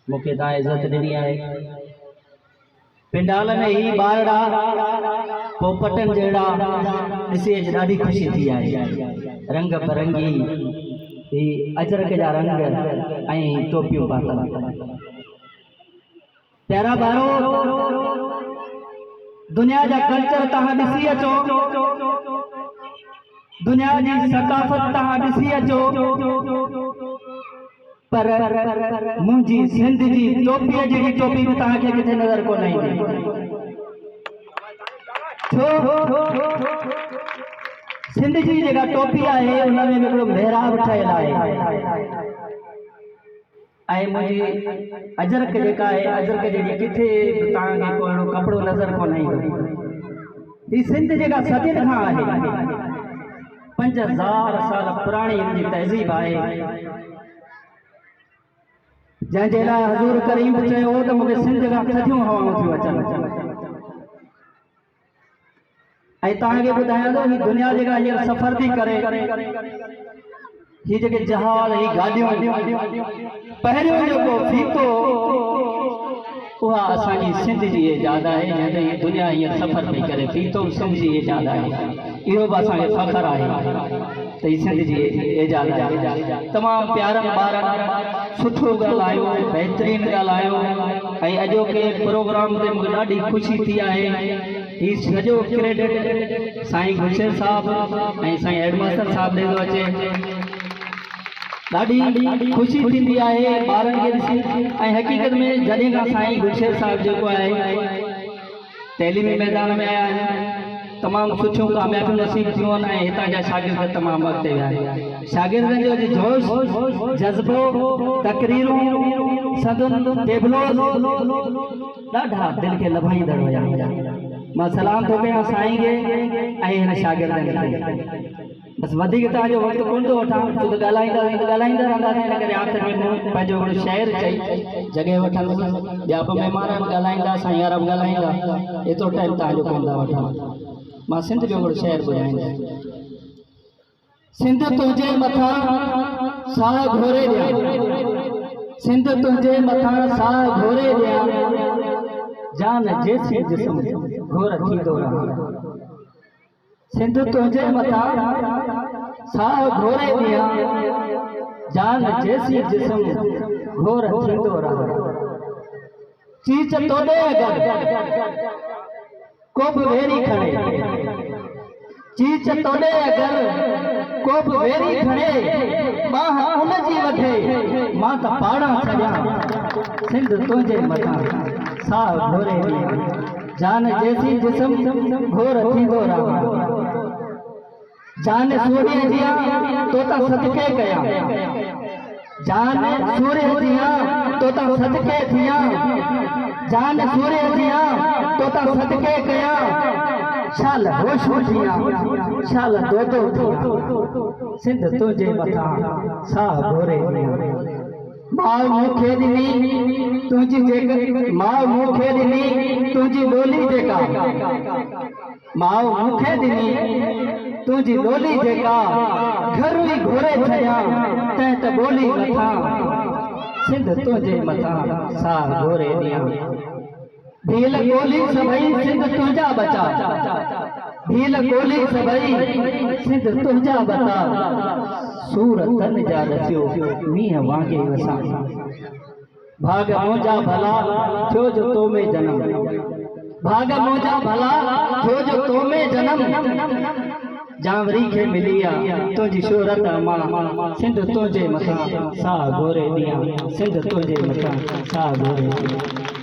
मुखे ता इज्जत ॾिनी आहे। पिंडाल में ही ॿारड़ा पोपटन जहिड़ा ॾिसी अॼु ॾाढी ख़ुशी थी आहे। रंग बिरंगी ही अजरक जा रंग ऐं टोपियूं पातल। प्यारा ॿारो, दुनिया जा कल्चर तव्हां ॾिसी अचो, दुनिया जी सकाफ़त तव्हां ॾिसी अचो, पर मुंहिंजी सिंध जी टोपीअ जहिड़ी टोपी बि तव्हांखे किथे नज़र कोन ईंदी। छो? सिंध जी जेका टोपी आहे उन में हिकिड़ो मेहराब ठहियल आहे ऐं मुंहिंजी अजरक जेका आहे, अजरक जहिड़ी किथे बि तव्हांखे को अहिड़ो कपिड़ो नज़र कोन ईंदो। ही सिंध जेका सदियुनि खां आहे, 5000 साल पुराणी हिनजी तहज़ीब आहे, जंहिंजे लाइ हज़ूर करीम चयो त मूंखे सिंध खां थधियूं हवाऊं थियूं अचनि। ऐं तव्हांखे ॿुधायां थो, ही दुनिया जेका हींअर सफ़र थी करे, ही जेके जहाज, ही गाॾियूं, पहिरियों जेको फीतो उहा असांजी सिंध जी इजाद आहे। जंहिं दुनिया हींअर सफ़र पई करे, फीतो सिंध जी इजाद आहे। इहो बि असांखे फ़ख्रु आहे त ही सिंध जी इजाद आहे। तमामु प्यारनि ॿारनि सुठो ॻाल्हायो, बहितरीनु ॻाल्हायो ऐं अॼोके प्रोग्राम ते मूंखे ॾाढी ख़ुशी थी आहे। ही सॼो क्रेडिट साईं गुलशेर साहब ऐं साईं हेडमास्टर साहब ॾे थो अचे। ॾाढी ख़ुशी थींदी आहे ॿारनि खे ॾिसी। ऐं हक़ीक़त में जॾहिं खां साईं गुलशेर साहब जेको आहे तइलीमी मैदान में आया आहिनि, तमामु सुठियूं कामयाबियूं नसीब थियूं आहिनि ऐं हितां जा शागिर्द तमामु अॻिते विया आहिनि। शागिर्दनि जो जोश, जज़्बो, तकरीरूं, सदन, टेबलो ॾाढा दिलि खे लभाईंदड़ हुया। मां सलाम थो कयां साईं खे ऐं हिन शागिर्दनि खे। बसि वधीक तव्हांजो वक़्तु कोन थो वठां, छो त ॻाल्हाईंदा रहंदासीं। हिन करे आख़िर में मूं पंहिंजो हिकिड़ो शेर चई जॻहि वठंदुसि। ॿिया बि महिमान ॻाल्हाईंदा, साईं अरब ॻाल्हाईंदा, एतिरो टाइम तव्हांजो कोन था वठां। मां सिंध जो हिकिड़ो शेर ॿुधाईंदा। सिंध तुंहिंजे मथां साह घोरे ॾियां, सिंध तुंहिंजे मथां साह घोरे ॾियां, जान जेसी जिस्म घोर थींदो रहां। सिंध तुंहिंजे मथां साह घोरे ॾियां, जान जेसी जिस्म घोर थींदो रहां। चीच तोड़े अगर को बि वेरी खणे, चीच तोड़े अगर को बि वेरी खणे, मां उनजी वठे मां त पाड़ा छॾियां। सिंध तुंहिंजे मथां साह घोरे ॾियां, जान जैसी जिस्म घोर थींदो रहां। जान सूर्य जियां तो ता सदके कयां, जान सूर्य जियां तो ता सदके थियां, जान सूर्य जियां तो ता सदके कयां, शाल होश जियां शाल दोदो थियां। सिंध तुंहिंजे मथां साह घोरे ॾियां। मां मूंखे ॾिनी तुंहिंजी जेका, मां मूंखे ॾिनी तुंहिंजी लोली जेका, मां मूंखे ॾिनी तुंहिंजी लोली जेका, घर ई घोरे छॾियां तंहिं त ॿोली मथां। सिंध तुंहिंजे मथां साह घोरे ॾियां। भील ॻोल्ही सभई सिंध तुंहिंजा बचा, भील ॻोल्ही सभई सिंध तुंहिंजा बचा, सूर तन जा रसियो मींहं वांगे वसा। भाग मुंहिंजा भला थियो जो तो में जनम, भाग मुंहिंजा भला थियो जो तो में जनम, जावरी खे मिली आहे तुंहिंजी शोहरत मां। सिंध तुंहिंजे मथां साह घोरे ॾियां, सिंध तुंहिंजे मथां साह घोरे ॾियां।